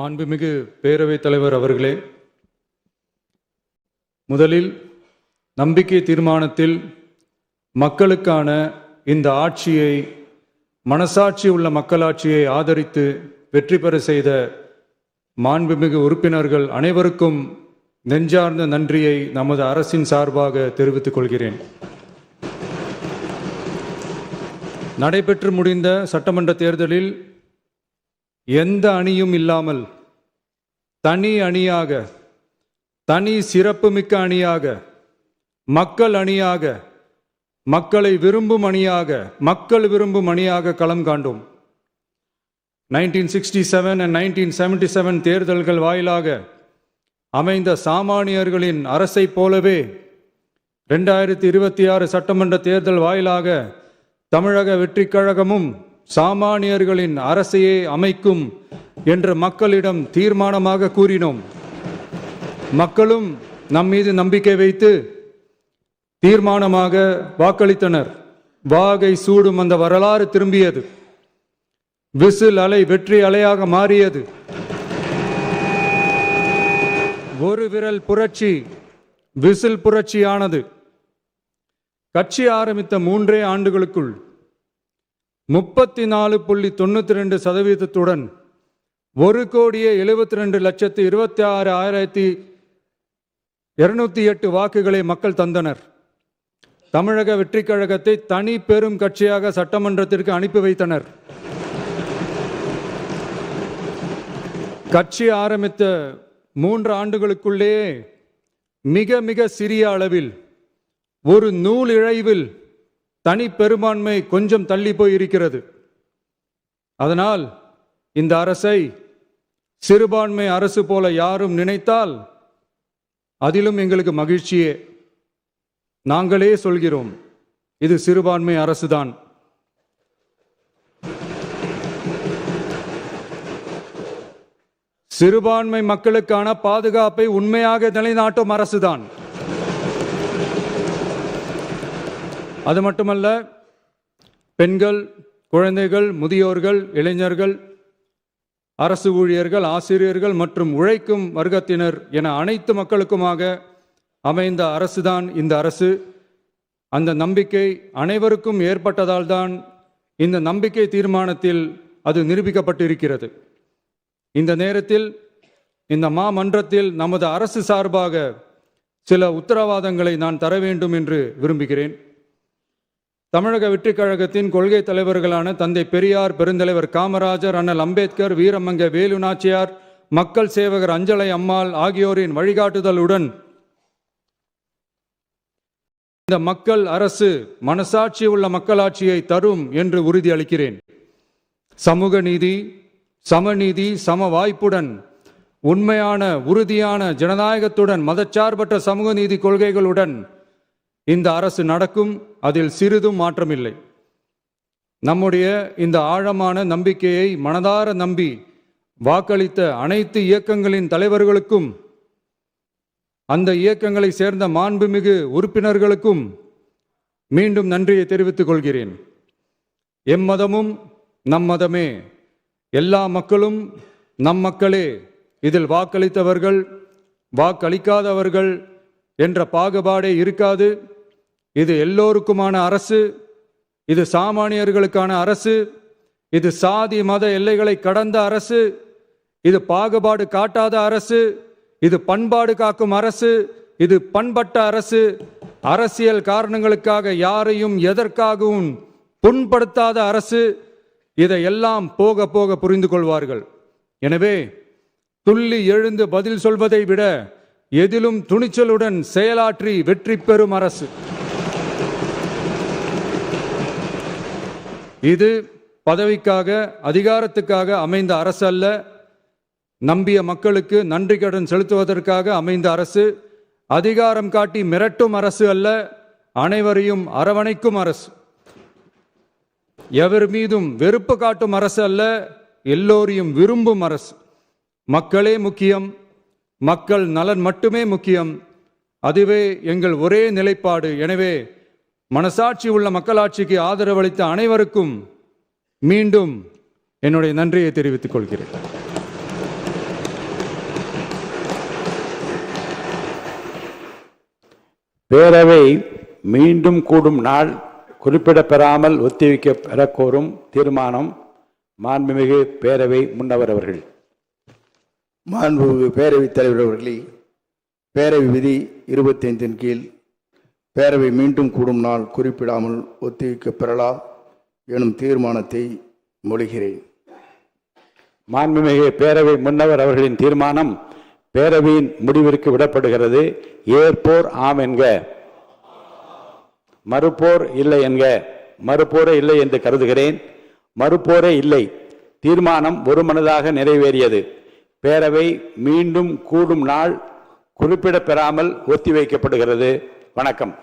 மாண்புமிகு பேரவைத் தலைவர் அவர்களே, முதலில் நம்பிக்கை தீர்மானத்தில் மக்களுக்கான இந்த ஆட்சியை, மனசாட்சி உள்ள மக்களாட்சியை ஆதரித்து வெற்றி பெற செய்த மாண்புமிகு உறுப்பினர்கள் அனைவருக்கும் நெஞ்சார்ந்த நன்றியை நமது அரசின் சார்பாக தெரிவித்துக் கொள்கிறேன். நடைபெற்று முடிந்த சட்டமன்ற தேர்தலில் எந்த அணியும் இல்லாமல் தனி அணியாக, தனி சிறப்புமிக்க அணியாக, மக்கள் அணியாக, மக்களை விரும்பும் அணியாக, மக்கள் விரும்பும் அணியாக களம் காண்டோம். 1967 and 1977 தேர்தல்கள் வாயிலாக அமைந்த சாமானியர்களின் அரசை போலவே 2026 சட்டமன்ற தேர்தல் வாயிலாக தமிழக வெற்றிக் கழகமும் சாமானியர்களின் அரசையே அமைக்கும் என்று மக்களிடம் தீர்மானமாக கூறினோம். மக்களும் நம் மீது நம்பிக்கை வைத்து தீர்மானமாக வாக்களித்தனர். வாகை சூடும் அந்த வரலாறு திரும்பியது. விசில் அலை வெற்றி அலையாக மாறியது. ஒரு விரல் புரட்சி விசில் புரட்சியானது. கட்சி ஆரம்பித்த 3 ஆண்டுகளுக்குள் 34.92% 1,72,26,208 வாக்குகளை மக்கள் தந்தனர். தமிழக வெற்றிக் கழகத்தை தனி பெரும் கட்சியாக சட்டமன்றத்திற்கு அனுப்பி வைத்தனர். கட்சி ஆரம்பித்த 3 ஆண்டுகளுக்குள்ளே மிக மிக சிறிய அளவில், ஒரு நூல் இழைவில் தனி பெரும்பான்மை கொஞ்சம் தள்ளி போய் இருக்கிறது. அதனால் இந்த அரசை சிறுபான்மை அரசு போல யாரும் நினைத்தால் அதிலும் எங்களுக்கு மகிழ்ச்சியே. நாங்களே சொல்கிறோம், இது சிறுபான்மை அரசுதான். சிறுபான்மை மக்களுக்கான பாதுகாப்பை உண்மையாக நிலைநாட்டும் அரசுதான். அது மட்டுமல்ல, பெண்கள், குழந்தைகள், முதியோர்கள், இளைஞர்கள், அரசு ஊழியர்கள், ஆசிரியர்கள் மற்றும் உழைக்கும் வர்க்கத்தினர் என அனைத்து மக்களுக்குமாக அமைந்த அரசுதான் இந்த அரசு. அந்த நம்பிக்கை அனைவருக்கும் ஏற்பட்டதால் தான் இந்த நம்பிக்கை தீர்மானத்தில் அது நிரூபிக்கப்பட்டிருக்கிறது. இந்த நேரத்தில் இந்த மாமன்றத்தில் நமது அரசு சார்பாக சில உத்தரவாதங்களை நான் தர வேண்டும் என்று விரும்புகிறேன். தமிழக வெற்றிக் கழகத்தின் கொள்கை தலைவர்களான தந்தை பெரியார், பெருந்தலைவர் காமராஜர், அண்ணல் அம்பேத்கர், வீரமங்க வேலு நாச்சியார், மக்கள் சேவகர் அஞ்சலை அம்மாள் ஆகியோரின் வழிகாட்டுதலுடன் இந்த மக்கள் அரசு மனசாட்சி உள்ள மக்களாட்சியை தரும் என்று உறுதியளிக்கிறேன். சமூக நீதி, சமநீதி, சம வாய்ப்புடன், உண்மையான உறுதியான ஜனநாயகத்துடன், மதச்சார்பற்ற சமூக நீதி கொள்கைகளுடன் இந்த அரசு நடக்கும். அதில் சிறிதும் மாற்றமில்லை. நம்முடைய இந்த ஆழமான நம்பிக்கையை மனதார நம்பி வாக்களித்த அனைத்து இயக்கங்களின் தலைவர்களுக்கும், அந்த இயக்கங்களை சேர்ந்த மாண்புமிகு உறுப்பினர்களுக்கும் மீண்டும் நன்றியை தெரிவித்துக் கொள்கிறேன். எம்மதமும் நம் மதமே, எல்லா மக்களும் நம் மக்களே, இதில் வாக்களித்தவர்கள் வாக்களிக்காதவர்கள் என்ற பாகுபாடே இருக்காது. இது எல்லோருக்குமான அரசு. இது சாமானியர்களுக்கான அரசு. இது சாதி மத எல்லைகளை கடந்த அரசு. இது பாகுபாடு காட்டாத அரசு. இது பண்பாடு காக்கும் அரசு. இது பண்பட்ட அரசு. அரசியல் காரணங்களுக்காக யாரையும் எதற்காகவும் புண்படுத்தாத அரசு. இதையெல்லாம் போக போக புரிந்து கொள்வார்கள். எனவே துள்ளி எழுந்து பதில் சொல்வதை விட எதிலும் துணிச்சலுடன் செயலாற்றி வெற்றி பெறும் அரசு இது. பதவிக்காக, அதிகாரத்துக்காக அமைந்த அரசு அல்ல. நம்பிய மக்களுக்கு நன்றி கடன் செலுத்துவதற்காக அமைந்த அரசு. அதிகாரம் காட்டி மிரட்டும் அரசு அல்ல, அனைவரையும் அரவணைக்கும் அரசு. எவர் மீதும் வெறுப்பு காட்டும் அரசு அல்ல, எல்லோரையும் விரும்பும் அரசு. மக்களே முக்கியம், மக்கள் நலன் மட்டுமே முக்கியம். அதுவே எங்கள் ஒரே நிலைப்பாடு. எனவே மனசாட்சி உள்ள மக்களாட்சிக்கு ஆதரவளித்த அனைவருக்கும் மீண்டும் என்னுடைய நன்றியை தெரிவித்துக் கொள்கிறேன். பேரவை மீண்டும் கூடும் நாள் குறிப்பிடப்பெறாமல் ஒத்திவைக்க பெறக்கோரும் தீர்மானம். மாண்புமிகு பேரவை முன்னவர் அவர்கள். மாண்புமிகு பேரவைத் தலைவர் அவர்களே, பேரவை விதி 25 கீழ் பேரவை மீண்டும் கூடும் நாள் குறிப்பிடாமல் ஒத்திவைக்க பெறலாம் எனும் தீர்மானத்தை மொழிகிறேன். மாண்புமிகு பேரவை முன்னவர் அவர்களின் தீர்மானம் பேரவையின் முடிவிற்கு விடப்படுகிறது. ஏற்போர் ஆம் என்க, மறுப்போர் இல்லை என்க. மறுப்போரே இல்லை என்று கருதுகிறேன். மறுப்போரே இல்லை. தீர்மானம் ஒருமனதாக நிறைவேறியது. பேரவை மீண்டும் கூடும் நாள் குறிப்பிடப்பெறாமல் ஒத்திவைக்கப்படுகிறது. வணக்கம்.